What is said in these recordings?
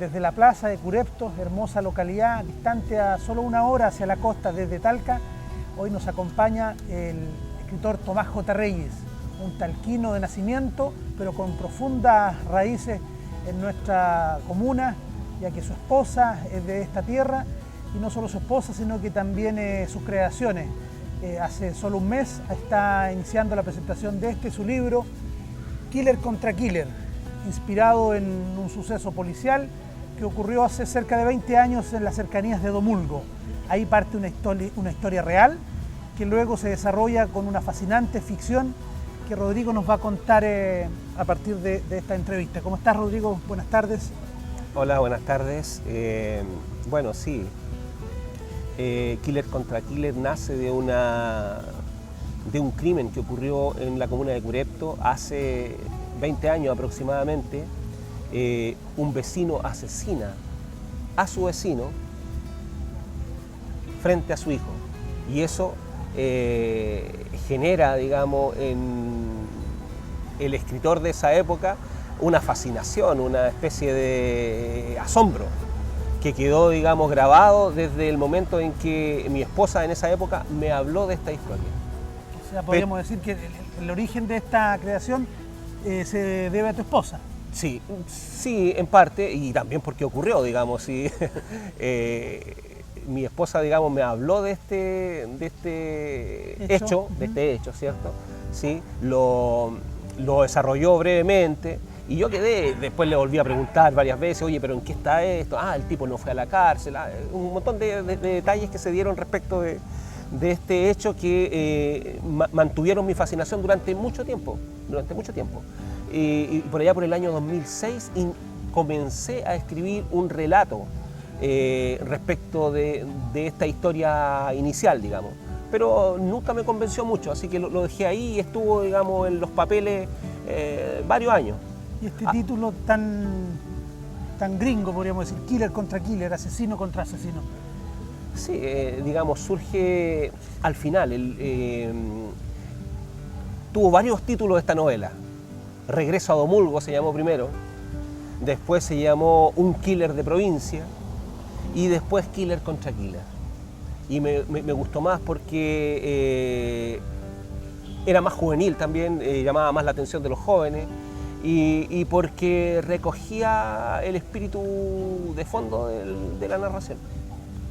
desde la plaza de Curepto, hermosa localidad, distante a solo 1 hora hacia la costa desde Talca. Hoy nos acompaña el escritor Tomás J. Reyes, un talquino de nacimiento, pero con profundas raíces en nuestra comuna, ya que su esposa es de esta tierra, y no solo su esposa, sino que también sus creaciones. Hace solo un mes está iniciando la presentación de su libro, Killer contra Killer, inspirado en un suceso policial que ocurrió hace cerca de 20 años en las cercanías de Domulgo. Ahí parte una historia real que luego se desarrolla con una fascinante ficción que Rodrigo nos va a contar a partir de esta entrevista. ¿Cómo estás, Rodrigo? Buenas tardes. Hola, buenas tardes. Bueno, sí, Killer contra Killer nace de un crimen que ocurrió en la comuna de Curepto hace 20 años aproximadamente. Un vecino asesina a su vecino frente a su hijo, y eso genera, digamos, en el escritor de esa época una fascinación, una especie de asombro que quedó, digamos, grabado desde el momento en que mi esposa en esa época me habló de esta historia. O sea, podríamos decir que el origen de esta creación se debe a tu esposa. Sí, sí, en parte, y también porque ocurrió, digamos, sí. Mi esposa, digamos, me habló de este hecho, ¿cierto? Sí, lo desarrolló brevemente y yo quedé, después le volví a preguntar varias veces, oye, pero ¿en qué está esto? Ah, el tipo no fue a la cárcel, un montón de detalles que se dieron respecto de este hecho que mantuvieron mi fascinación durante mucho tiempo. Y por allá por el año 2006 comencé a escribir un relato respecto de esta historia inicial, digamos. Pero nunca me convenció mucho, así que lo dejé ahí y estuvo, digamos, en los papeles varios años. Y este título tan gringo, podríamos decir, Killer contra Killer, asesino contra asesino. Sí, digamos, surge al final. Tuvo varios títulos esta novela. Regreso a Domulgo se llamó primero, después se llamó Un Killer de Provincia y después Killer contra Killer. Y me gustó más porque era más juvenil también, llamaba más la atención de los jóvenes y porque recogía el espíritu de fondo de la narración.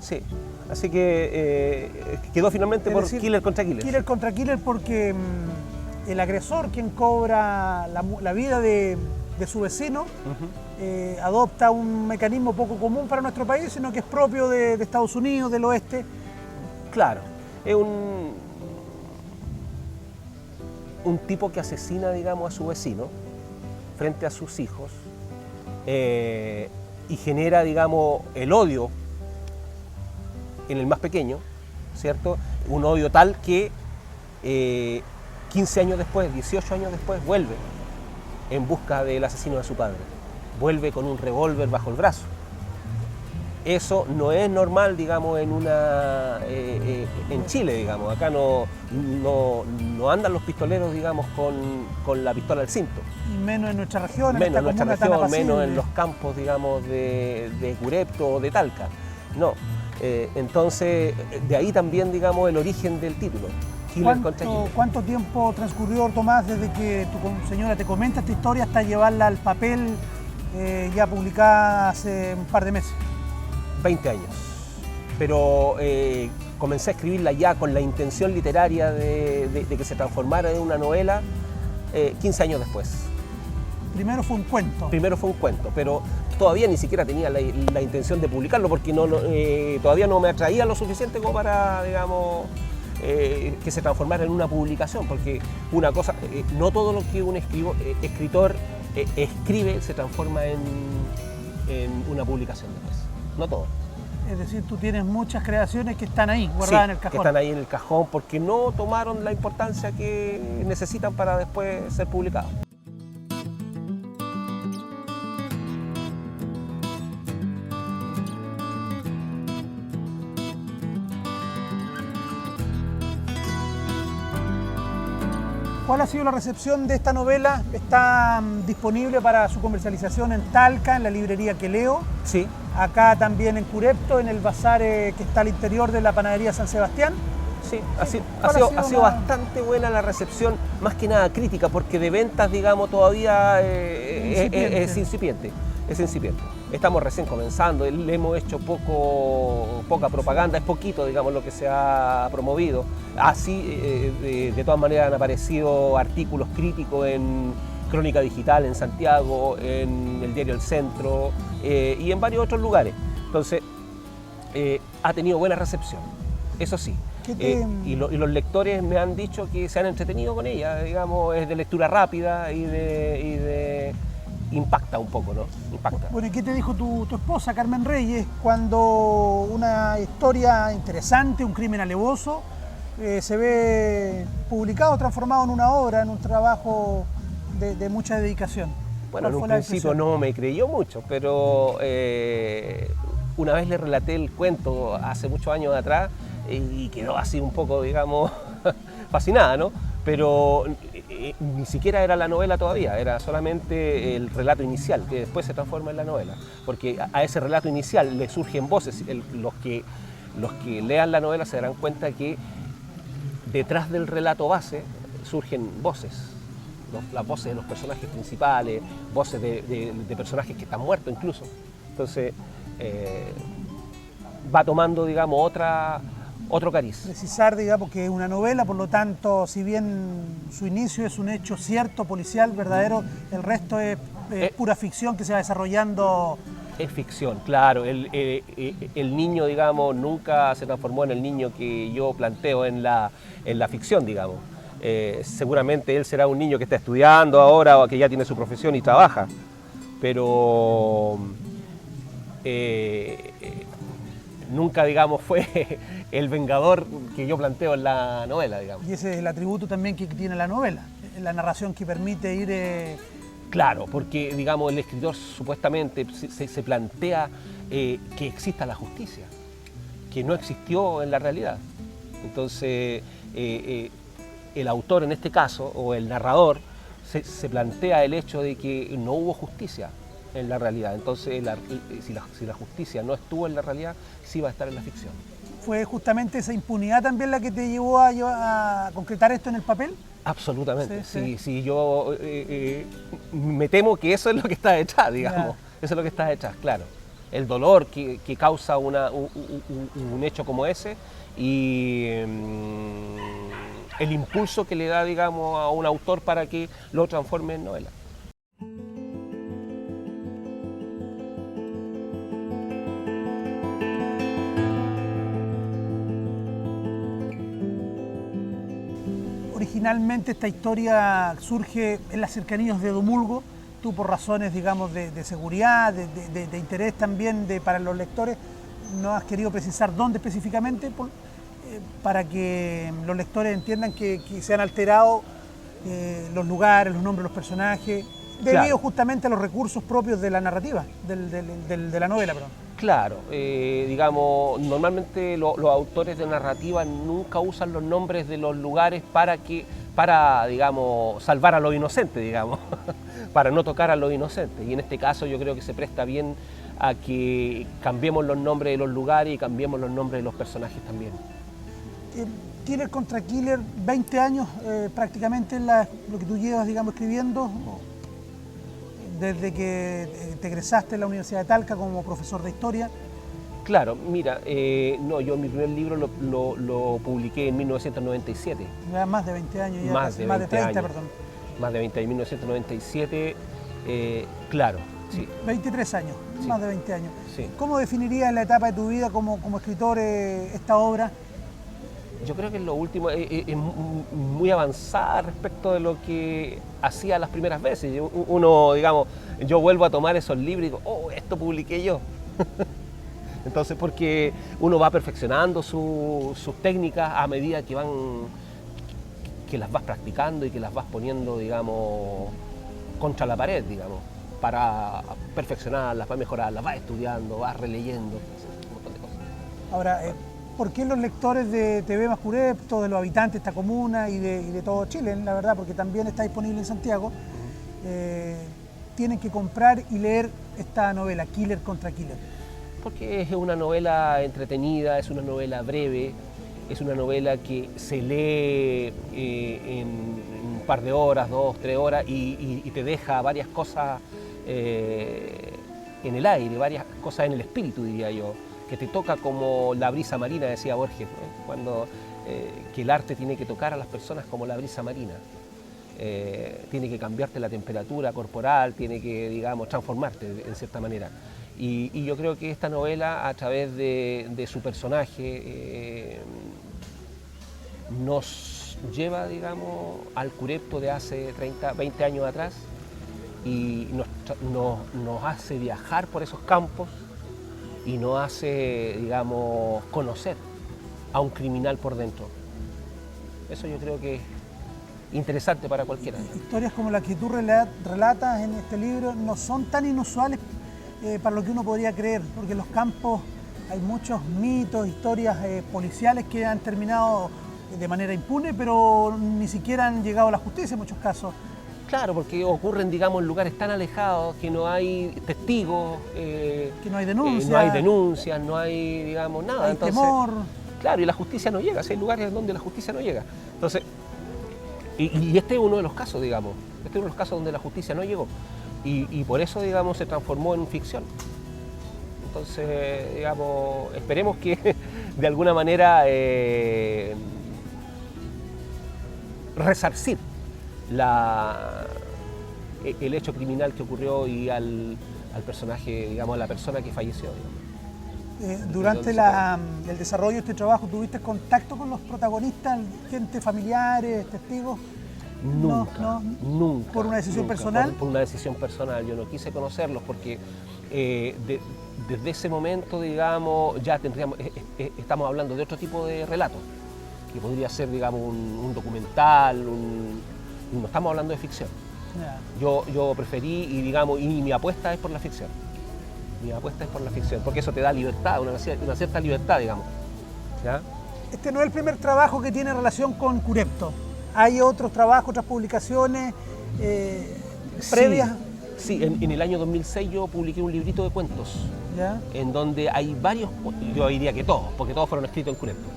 Sí, así que quedó finalmente por Killer contra Killer. Killer contra Killer porque el agresor, quien cobra la vida de su vecino, adopta un mecanismo poco común para nuestro país, sino que es propio de Estados Unidos, del oeste. Claro, es un tipo que asesina, digamos, a su vecino frente a sus hijos y genera, digamos, el odio en el más pequeño, ¿cierto? Un odio tal que 15 años después, 18 años después, vuelve en busca del asesino de su padre. Vuelve con un revólver bajo el brazo. Eso no es normal, digamos, en Chile, digamos. Acá no andan los pistoleros, digamos, con la pistola al cinto. Y menos en nuestra región, menos en nuestra región, menos en los campos, digamos, de Curepto o de Talca. No. Entonces, de ahí también, digamos, el origen del título. ¿Cuánto tiempo transcurrió, Tomás, desde que tu señora te comenta esta historia hasta llevarla al papel ya publicada hace un par de meses? 20 años. Pero comencé a escribirla ya con la intención literaria de que se transformara en una novela 15 años después. Primero fue un cuento. Primero fue un cuento, pero todavía ni siquiera tenía la intención de publicarlo porque todavía no me atraía lo suficiente como para, digamos, que se transformara en una publicación, porque una cosa, no todo lo que un escritor escribe se transforma en una publicación después, no todo. Es decir, tú tienes muchas creaciones que están ahí, guardadas en el cajón. Que están ahí en el cajón porque no tomaron la importancia que necesitan para después ser publicados. ¿Cuál ha sido la recepción de esta novela? ¿Está disponible para su comercialización en Talca, en la librería Que Leo? Sí. Acá también en Curepto, en el bazar que está al interior de la panadería San Sebastián. Sí, ha sido bastante buena la recepción, más que nada crítica, porque de ventas, digamos, todavía es incipiente. Es incipiente. Estamos recién comenzando, le hemos hecho poca propaganda, es poquito, digamos, lo que se ha promovido. Así, de todas maneras, han aparecido artículos críticos en Crónica Digital en Santiago, en el diario El Centro y en varios otros lugares. Entonces, ha tenido buena recepción, eso sí. Y los lectores me han dicho que se han entretenido con ella, digamos, es de lectura rápida y de impacta un poco, ¿no? Impacta. Bueno, ¿y qué te dijo tu esposa, Carmen Reyes, cuando una historia interesante, un crimen alevoso, se ve publicado, transformado en una obra, en un trabajo de mucha dedicación? Bueno, en un principio no me creyó mucho, pero una vez le relaté el cuento hace muchos años atrás y quedó así un poco, digamos, fascinada, ¿no? Pero ni siquiera era la novela todavía, era solamente el relato inicial, que después se transforma en la novela, porque a ese relato inicial le surgen voces. Los que lean la novela se darán cuenta que detrás del relato base surgen voces, las voces de los personajes principales, voces de personajes que están muertos incluso. Entonces va tomando, digamos, otro cariz. Precisar, digamos, que es una novela, por lo tanto, si bien su inicio es un hecho cierto, policial, verdadero, el resto es pura ficción que se va desarrollando. Es ficción, claro. El niño, digamos, nunca se transformó en el niño que yo planteo en la ficción, digamos. Seguramente él será un niño que está estudiando ahora o que ya tiene su profesión y trabaja, pero nunca, digamos, fue el vengador que yo planteo en la novela, digamos. Y ese es el atributo también que tiene la novela, la narración que permite ir... Claro, porque, digamos, el escritor supuestamente se plantea que exista la justicia, que no existió en la realidad. Entonces, el autor en este caso, o el narrador, se plantea el hecho de que no hubo justicia en la realidad. Entonces, si la justicia no estuvo en la realidad, sí va a estar en la ficción. ¿Fue justamente esa impunidad también la que te llevó a concretar esto en el papel? Absolutamente, sí. Yo me temo que eso es lo que está detrás, digamos. Eso es lo que está detrás, claro. El dolor que causa un hecho como ese y el impulso que le da, digamos, a un autor para que lo transforme en novela. Originalmente esta historia surge en las cercanías de Domulgo. Tú, por razones, digamos, de seguridad, de interés también para los lectores, no has querido precisar dónde específicamente para que los lectores entiendan que se han alterado los lugares, los nombres de los personajes, debido justamente a los recursos propios de la narrativa, de la novela, perdón. Claro, digamos, normalmente los autores de narrativa nunca usan los nombres de los lugares para, digamos, salvar a los inocentes, digamos, para no tocar a los inocentes. Y en este caso yo creo que se presta bien a que cambiemos los nombres de los lugares y cambiemos los nombres de los personajes también. Killer contra Killer, 20 años prácticamente lo que tú llevas, digamos, escribiendo, desde que te egresaste en la Universidad de Talca como profesor de historia. Claro, mira, yo mi primer libro lo publiqué en 1997. Ya más de 20 años, ya más de 30, años. Perdón. Más de 20, en 1997, claro, sí. 23 años, sí. Más de 20 años. Sí. ¿Cómo definirías la etapa de tu vida como escritor esta obra? Yo creo que lo último es muy avanzada respecto de lo que hacía las primeras veces. Uno, digamos, yo vuelvo a tomar esos libros y digo, oh, esto publiqué yo. Entonces, porque uno va perfeccionando sus técnicas a medida que las vas practicando y que las vas poniendo, digamos, contra la pared, digamos, para perfeccionarlas, para mejorarlas, vas estudiando, vas releyendo, un montón de cosas. Ahora, por qué los lectores de TV Más Curepto, de los habitantes de esta comuna y de todo Chile, la verdad, porque también está disponible en Santiago, tienen que comprar y leer esta novela, Killer contra Killer? Porque es una novela entretenida, es una novela breve, es una novela que se lee en un par de horas, 2, 3 horas, y te deja varias cosas en el aire, varias cosas en el espíritu, diría yo, que te toca como la brisa marina, decía Borges, ¿no? Cuando que el arte tiene que tocar a las personas como la brisa marina. Tiene que cambiarte la temperatura corporal, tiene que, digamos, transformarte en cierta manera. Y yo creo que esta novela, a través de su personaje, nos lleva, digamos, al Curepto de hace 30, 20 años atrás y nos hace viajar por esos campos y nos hace, digamos, conocer a un criminal por dentro. Eso yo creo que es interesante para cualquiera. Historias como las que tú relatas en este libro no son tan inusuales para lo que uno podría creer, porque en los campos hay muchos mitos, historias policiales que han terminado de manera impune, pero ni siquiera han llegado a la justicia en muchos casos. Claro, porque ocurren, digamos, en lugares tan alejados que no hay testigos, que no hay denuncias, no hay denuncias, no hay, digamos, nada. Hay entonces, temor. Claro, y la justicia no llega, hay lugares donde la justicia no llega. Entonces, y este es uno de los casos, digamos, este es uno de los casos donde la justicia no llegó. Y por eso, digamos, se transformó en ficción. Entonces, digamos, esperemos que de alguna manera resarcir el hecho criminal que ocurrió y al personaje, digamos, a la persona que falleció. Durante el desarrollo de este trabajo, ¿tuviste contacto con los protagonistas, gente, familiares, testigos? Nunca, nunca. ¿Por una decisión personal? Por una decisión personal. Yo no quise conocerlos porque desde ese momento, digamos, ya estamos hablando de otro tipo de relato, que podría ser, digamos, un documental, no estamos hablando de ficción. Yeah. Yo preferí, y digamos, y mi apuesta es por la ficción. Mi apuesta es por la ficción, porque eso te da libertad, una cierta libertad, digamos. ¿Ya? Este no es el primer trabajo que tiene relación con Curepto. ¿Hay otros trabajos, otras publicaciones previas? Sí, en el año 2006 yo publiqué un librito de cuentos, ¿ya? En donde hay varios, yo diría que todos, porque todos fueron escritos en Curepto,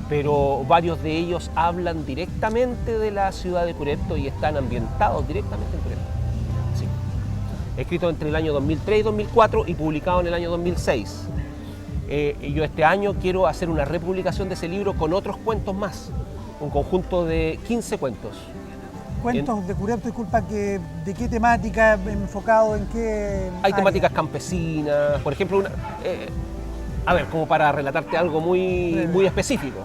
pero varios de ellos hablan directamente de la ciudad de Curepto y están ambientados directamente en Curepto. Sí. Escrito entre el año 2003 y 2004 y publicado en el año 2006. Y yo este año quiero hacer una republicación de ese libro con otros cuentos más, un conjunto de 15 cuentos. ¿Cuentos de Curepto, disculpa, ¿de qué temática, enfocado en qué Hay área? temáticas campesinas, por ejemplo, a ver, como para relatarte algo muy específico.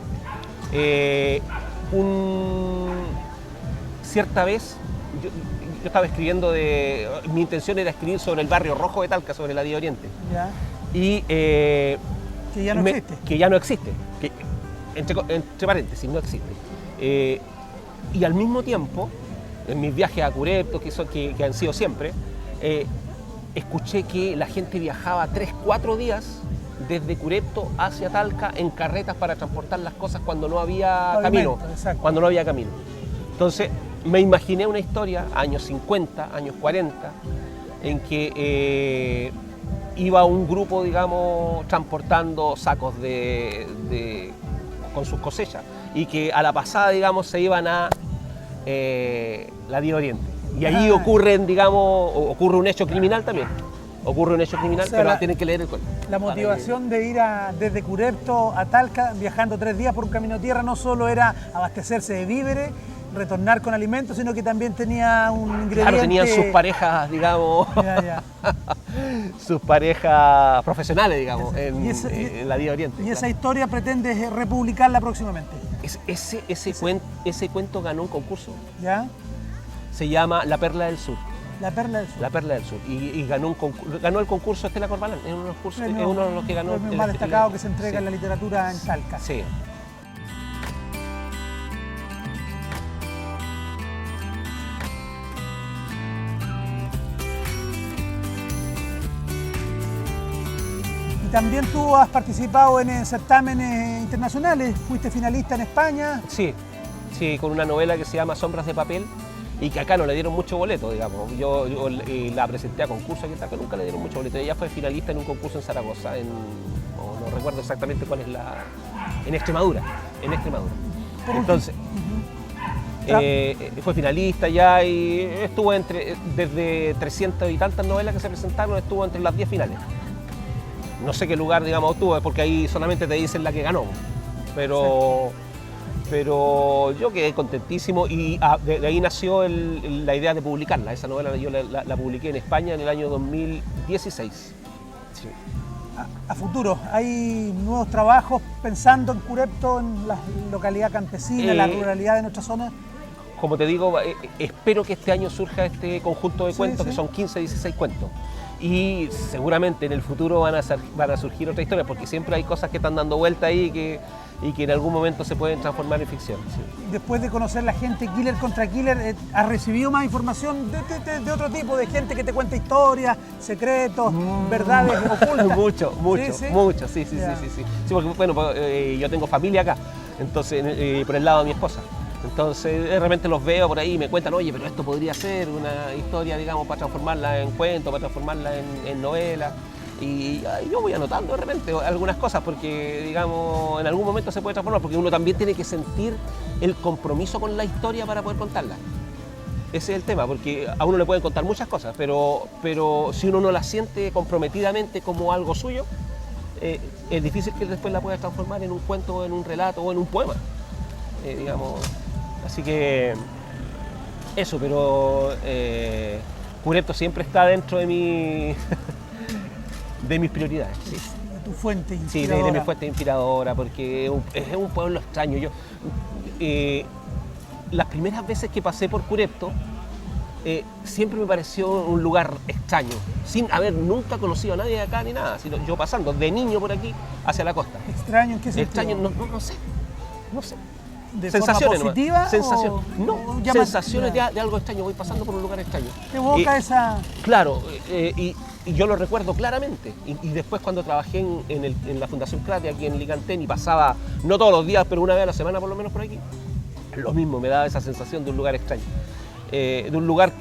Cierta vez, yo estaba escribiendo mi intención era escribir sobre el barrio rojo de Talca, sobre la Vía Oriente. ¿Ya? Y que ya no existe. Que ya no existe, que, entre paréntesis, no existe. Y al mismo tiempo, en mis viajes a Curepto, que han sido siempre, escuché que la gente viajaba 3-4 días desde Curepto hacia Talca en carretas para transportar las cosas cuando no había camino. Exacto. Cuando no había camino. Entonces, me imaginé una historia, años 50, años 40, en que iba un grupo, digamos, transportando sacos con sus cosechas y que a la pasada, digamos, se iban a la Vía Oriente. Y ahí ocurre un hecho criminal también. Ocurre un hecho criminal, o sea, pero tienen que leer el cuento. La motivación de ir desde Curepto a Talca, viajando 3 días por un camino de tierra, no solo era abastecerse de víveres, retornar con alimentos, sino que también tenía un ingrediente... Claro, tenían sus parejas, digamos, ya. sus parejas profesionales, digamos, en la Vía Oriente. ¿Y esa historia pretendes republicarla próximamente? Ese cuento ganó un concurso. ¿Ya? Se llama La Perla del Sur. La Perla del Sur. La Perla del Sur. Y ganó el concurso Estela Corbalán. Es uno de los que ganó. El más destacado que se entrega en la literatura en Talca. Sí. también tú has participado en certámenes internacionales, fuiste finalista en España. Sí, sí, con una novela que se llama Sombras de papel y que acá no le dieron mucho boleto, digamos. Yo la presenté a concurso aquí en Talca, nunca le dieron mucho boleto. Ella fue finalista en un concurso en Zaragoza, no recuerdo exactamente cuál es en Extremadura. Entonces, fue finalista ya y estuvo desde 300 y tantas novelas que se presentaron, estuvo entre las 10 finales. No sé qué lugar, digamos, obtuvo, porque ahí solamente te dicen la que ganó. Pero yo quedé contentísimo y de ahí nació la idea de publicarla. Esa novela yo la publiqué en España en el año 2016. Sí. A futuro, ¿hay nuevos trabajos pensando en Curepto, en la localidad campesina, en la ruralidad de nuestra zona? Como te digo, espero que este año surja este conjunto de cuentos, que son 15, 16 cuentos. Y seguramente en el futuro van a surgir otras historias, porque siempre hay cosas que están dando vuelta ahí y que en algún momento se pueden transformar en ficción. Sí. Después de conocer la gente Killer contra Killer, ¿has recibido más información de otro tipo, de gente que te cuenta historias, secretos, verdades ocultas? Mucho, sí. Sí, porque bueno, yo tengo familia acá, entonces por el lado de mi esposa. Entonces de repente los veo por ahí y me cuentan, oye, pero esto podría ser una historia, digamos, para transformarla en cuento, para transformarla en novela. Y yo voy anotando de repente algunas cosas porque, digamos, en algún momento se puede transformar, porque uno también tiene que sentir el compromiso con la historia para poder contarla. Ese es el tema, porque a uno le pueden contar muchas cosas, pero si uno no la siente comprometidamente como algo suyo, es difícil que después la pueda transformar en un cuento, en un relato o en un poema, digamos. Así que eso, pero Curepto siempre está dentro de de mis prioridades. Sí. De tu fuente inspiradora. Sí, de mi fuente inspiradora, porque es un pueblo extraño. Las primeras veces que pasé por Curepto, siempre me pareció un lugar extraño, sin haber nunca conocido a nadie de acá ni nada, sino yo pasando de niño por aquí hacia la costa. ¿Extraño en qué sentido? Extraño, no sé. ¿De sensaciones forma positiva? Sensaciones de algo extraño, voy pasando por un lugar extraño. ¿Te evoca esa...? Claro, y yo lo recuerdo claramente. Y después cuando trabajé en la Fundación Crate, aquí en Licantén, y pasaba, no todos los días, pero una vez a la semana por lo menos por aquí, lo mismo, me daba esa sensación de un lugar extraño. De un lugar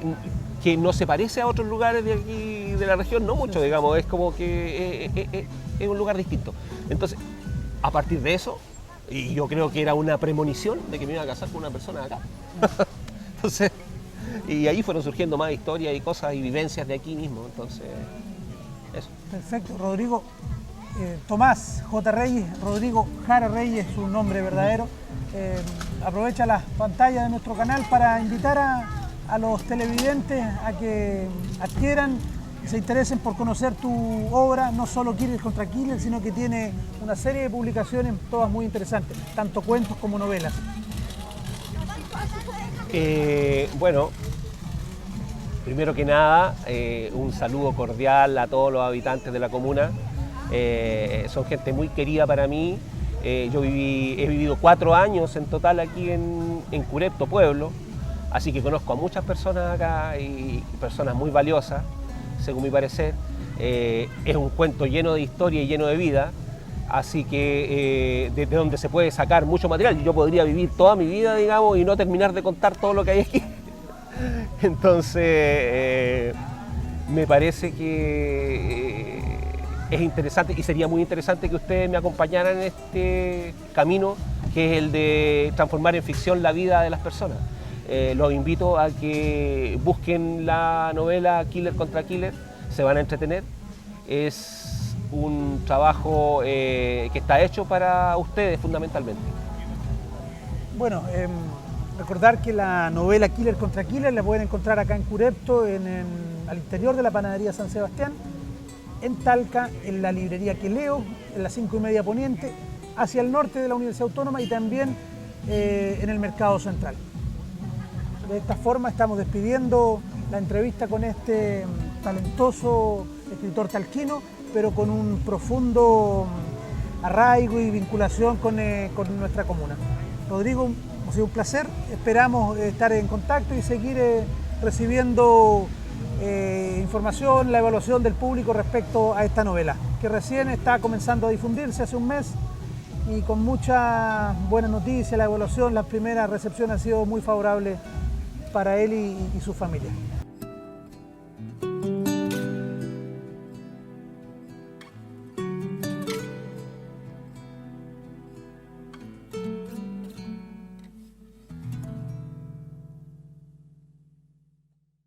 que no se parece a otros lugares de aquí, de la región, no mucho, digamos, es como que es un lugar distinto. Entonces, a partir de eso, y yo creo que era una premonición de que me iba a casar con una persona de acá. Entonces, y ahí fueron surgiendo más historias y cosas y vivencias de aquí mismo. Entonces, eso. Perfecto. Rodrigo, Tomás J. Reyes, Rodrigo Jara Reyes, su nombre verdadero. Aprovecha las pantallas de nuestro canal para invitar a los televidentes a que adquieran, se interesen por conocer tu obra, no solo Killer contra Killer, sino que tiene una serie de publicaciones todas muy interesantes, tanto cuentos como novelas. Bueno, primero que nada, un saludo cordial a todos los habitantes de la comuna. Son gente muy querida para mí. Yo he vivido 4 años en total aquí en Curepto pueblo, así que conozco a muchas personas acá y personas muy valiosas, según mi parecer. Es un cuento lleno de historia y lleno de vida, así que de donde se puede sacar mucho material. Yo podría vivir toda mi vida, digamos, y no terminar de contar todo lo que hay aquí. Entonces, me parece que es interesante y sería muy interesante que ustedes me acompañaran en este camino, que es el de transformar en ficción la vida de las personas. Los invito a que busquen la novela Killer contra Killer, se van a entretener. Es un trabajo que está hecho para ustedes fundamentalmente. Bueno, recordar que la novela Killer contra Killer la pueden encontrar acá en Curepto, al interior de la panadería San Sebastián, en Talca, en la librería Queleo, en la 5:30 Poniente, hacia el norte de la Universidad Autónoma y también en el Mercado Central. De esta forma estamos despidiendo la entrevista con este talentoso escritor talquino, pero con un profundo arraigo y vinculación con nuestra comuna. Rodrigo, ha sido un placer, esperamos estar en contacto y seguir recibiendo información, la evaluación del público respecto a esta novela. que recién está comenzando a difundirse hace un mes y con mucha buena noticia, la evaluación, la primera recepción ha sido muy favorable para él y su familia.